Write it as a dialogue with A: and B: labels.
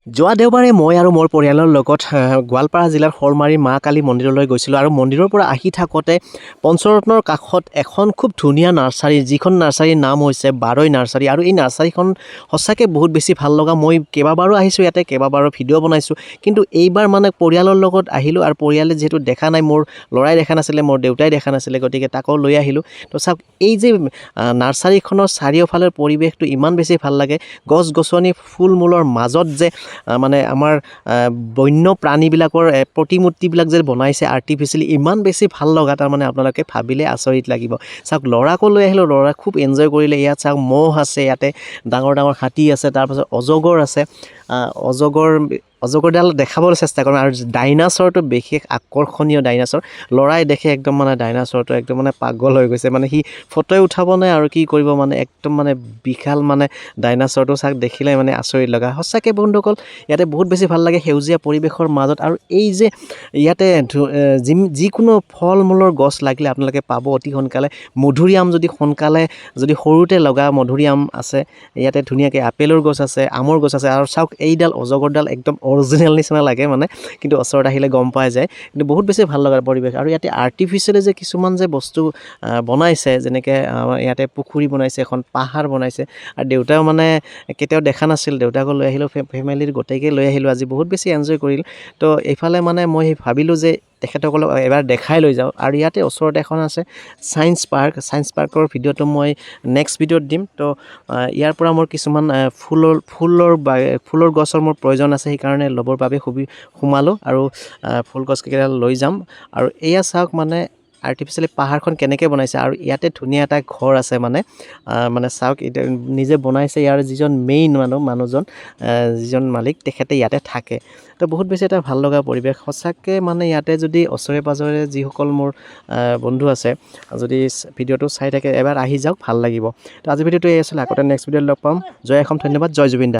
A: যোৱা দেওবাৰে মই আৰু মোৰ পৰিয়ালৰ লগত গোৱালপাৰা জিলাৰ শ'লমাৰী মা কালী মন্দিৰলৈ গৈছিলোঁ আৰু মন্দিৰৰ পৰা আহি থাকোঁতে পঞ্চৰত্নৰ কাষত এখন খুব ধুনীয়া নাৰ্চাৰী, যিখন নাৰ্চাৰীৰ নাম হৈছে বাৰৈ নাৰ্চাৰী। আৰু এই নাৰ্চাৰীখন সঁচাকৈ বহুত বেছি ভাল লগা। মই কেইবাবাৰো আহিছোঁ ইয়াতে, কেইবাবাৰো ভিডিঅ' বনাইছোঁ, কিন্তু এইবাৰ মানে পৰিয়ালৰ লগত আহিলোঁ আৰু পৰিয়ালে যিহেতু দেখা নাই, মোৰ ল'ৰাই দেখা নাছিলে, মোৰ দেউতাই দেখা নাছিলে, গতিকে তাকো লৈ আহিলোঁ। তো চাওক, এই যে নাৰ্চাৰীখনৰ চাৰিওফালৰ পৰিৱেশটো ইমান বেছি ভাল লাগে। গছ গছনি ফুল মূলৰ মাজত যে মানে আমাৰ বন্য প্ৰাণীবিলাকৰ প্ৰতিমূৰ্তিবিলাক যে বনাইছে আৰ্টিফিচিয়েলি, ইমান বেছি ভাল লগা। তাৰমানে আপোনালোকে ভাবিলে আচৰিত লাগিব। চাওক, ল'ৰাকো লৈ আহিলোঁ, ল'ৰাই খুব এনজয় কৰিলে। ইয়াত চাওক, ম'হ আছে, ইয়াতে ডাঙৰ ডাঙৰ হাতী আছে, তাৰপাছত অজগৰ আছে। অজগৰডাল দেখাবলৈ চেষ্টা কৰিম। আৰু ডাইনাছৰটো বিশেষ আকৰ্ষণীয় ডাইনাছৰ। ল'ৰাই দেখে একদম মানে ডাইনাছৰটো একদম মানে পাগল হৈ গৈছে। মানে সি ফটোৱে উঠাব নাই আৰু কি কৰিব, মানে একদম মানে বিশাল মানে ডাইনাছৰটো চাওক, দেখিলে মানে আচৰিত লগা। সঁচাকৈ বন্ধুসকল, ইয়াতে বহুত বেছি ভাল লাগে সেউজীয়া পৰিৱেশৰ মাজত। আৰু এই যে ইয়াতে যিকোনো ফল মূলৰ গছ লাগিলে আপোনালোকে পাব অতি সোনকালে। মধুৰিআম যদি সৰুতে লগা মধুৰিআম আছে ইয়াতে, ধুনীয়াকৈ আপেলৰ গছ আছে, আমৰ গছ আছে। আৰু চাওক, এইডাল অজগৰডাল একদম অৰিজিনেল নিচিনা লাগে মানে, কিন্তু ওচৰত আহিলে গম পাই যায়। কিন্তু বহুত বেছি ভাল লগা পৰিৱেশ। আৰু ইয়াতে আৰ্টিফিচিয়েলি যে কিছুমান যে বস্তু বনাইছে, যেনেকৈ ইয়াতে পুখুৰী বনাইছে, এখন পাহাৰ বনাইছে। আৰু দেউতাও মানে কেতিয়াও দেখা নাছিল, দেউতাকো লৈ আহিলোঁ, ফেমিলিৰ গোটেইকে লৈ আহিলোঁ। আজি বহুত বেছি এনজয় কৰিলোঁ। তো এইফালে মানে মই ভাবিলোঁ যে তেখেতসকলক এবাৰ দেখাই লৈ যাওঁ। আৰু ইয়াতে ওচৰতে এখন আছে ছায়েন্স পাৰ্কৰ ভিডিঅ'টো মই নেক্সট ভিডিঅ'ত দিম। তো ইয়াৰ পৰা মোৰ কিছুমান ফুলৰ গছৰ মোৰ প্ৰয়োজন আছে, সেইকাৰণে ল'বৰ বাবে সোমালোঁ আৰু ফুল গছকেইডাল লৈ যাম। আৰু এয়া চাওক, মানে আৰ্টিফিচিয়েলি পাহাৰখন কেনেকৈ বনাইছে। আৰু ইয়াতে ধুনীয়া এটা ঘৰ আছে, মানে চাওক, এতিয়া নিজে বনাইছে। ইয়াৰ যিজন মেইন মানুহজন, যিজন মালিক, তেখেতে ইয়াতে থাকে। তো বহুত বেছি এটা ভাল লগা পৰিৱেশ সঁচাকৈ। মানে ইয়াতে যদি ওচৰে পাঁজৰে যিসকল মোৰ বন্ধু আছে, যদি ভিডিঅ'টো চাই থাকে, এবাৰ আহি যাওক, ভাল লাগিব। তো আজি ভিডিঅ'টো এই আছিলে। আগতে নেক্সট ভিডিঅ'ত লগ পাম। জয় অসম, ধন্যবাদ, জয় জুবিন দা।